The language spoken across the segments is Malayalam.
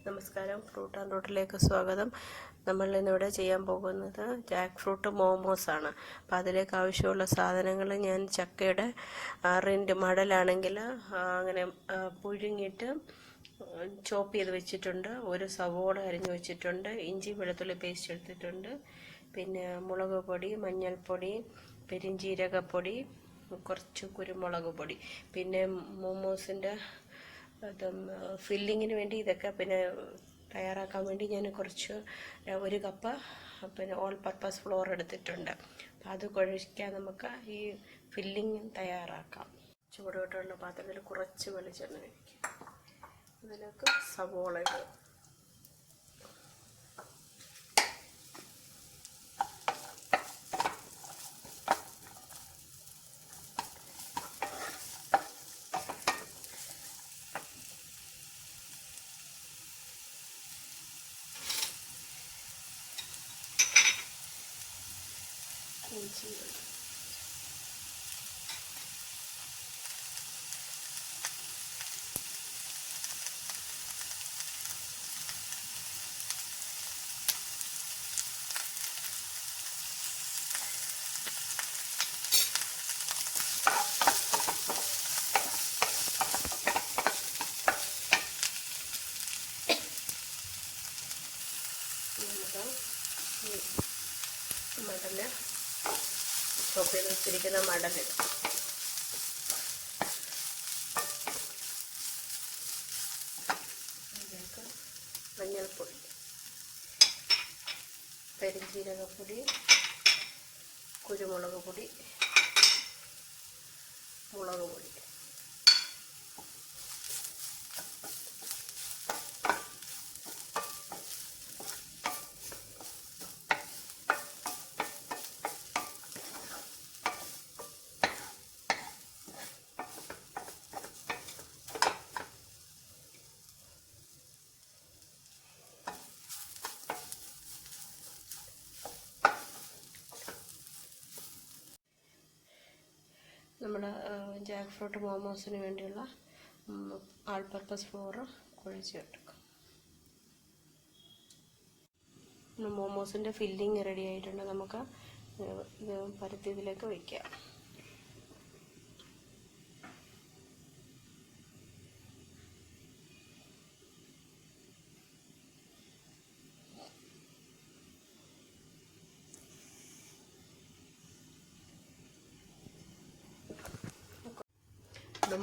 നമസ്കാരം, ഫ്രൂട്ട് ആൻഡ് റൂട്ടിലേക്ക് സ്വാഗതം. നമ്മൾ ഇന്നിവിടെ ചെയ്യാൻ പോകുന്നത് ജാക്ക് ഫ്രൂട്ട് മോമോസ് ആണ്. അപ്പോൾ അതിലേക്ക് ആവശ്യമുള്ള സാധനങ്ങൾ ഞാൻ ചക്കയുടെ റിൻഡ് മടലാണെങ്കിൽ അങ്ങനെ പുഴുങ്ങിയിട്ട് ചോപ്പ് ചെയ്ത് വെച്ചിട്ടുണ്ട്. ഒരു സവോള അരിഞ്ഞ് വെച്ചിട്ടുണ്ട്. ഇഞ്ചി വെളുത്തുള്ളി പേസ്റ്റ് എടുത്തിട്ടുണ്ട്. പിന്നെ മുളക് പൊടി, മഞ്ഞൾപ്പൊടി, പെരിഞ്ജീരകപ്പൊടി, കുറച്ച് കുരുമുളക് പൊടി, പിന്നെ മോമോസിൻ്റെ ഫില്ലിങ്ങിന് വേണ്ടി ഇതൊക്കെ പിന്നെ തയ്യാറാക്കാൻ വേണ്ടി ഞാൻ ഒരു കപ്പ് പിന്നെ ഓൾ പർപ്പസ് ഫ്ലോർ എടുത്തിട്ടുണ്ട്. അപ്പോൾ അത് കുഴയ്ക്കാൻ നമുക്ക് ഈ ഫില്ലിങ് തയ്യാറാക്കാം. ചൂടോട്ടുള്ള പാത്രത്തിൽ കുറച്ച് വെളിച്ചെണ്ണ ഒഴിക്കും. അതിലേക്ക് സവോള ഇടും. ഇഞ്ചി മടല് ചോപ്പ് ചെയ്ത് വെച്ചിരിക്കുന്ന മടലിടും. അതിലേക്ക് മഞ്ഞൾപ്പൊടി, പെരിഞ്ജീരകപ്പൊടി, കുരുമുളക് പൊടി, മുളക് പൊടി, നമ്മുടെ ജാക്ക് ഫ്രൂട്ട് മോമോസിന് വേണ്ടിയുള്ള ആൾ പർപ്പസ് ഫ്ലോർ കുഴച്ചെടുക്കും. മോമോസിൻ്റെ ഫില്ലിങ് റെഡി ആയിട്ടുണ്ട്. നമുക്ക് ഇത് പരത്തി ഇതിലേക്ക് വയ്ക്കാം.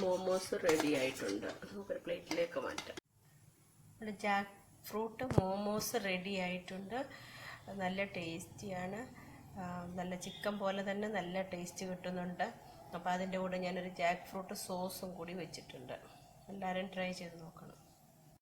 മോമോസ് റെഡി ആയിട്ടുണ്ട്. നമുക്കൊരു പ്ലേറ്റിലേക്ക് മാറ്റാം. ഇവിടെ ജാക്ക് ഫ്രൂട്ട് മോമോസ് റെഡി ആയിട്ടുണ്ട്. നല്ല ടേസ്റ്റിയാണ്. നല്ല ചിക്കൻ പോലെ തന്നെ നല്ല ടേസ്റ്റ് കിട്ടുന്നുണ്ട്. അപ്പോൾ അതിൻ്റെ കൂടെ ഞാനൊരു ജാക്ക് ഫ്രൂട്ട് സോസും കൂടി വെച്ചിട്ടുണ്ട്. എല്ലാവരും ട്രൈ ചെയ്ത് നോക്കണം.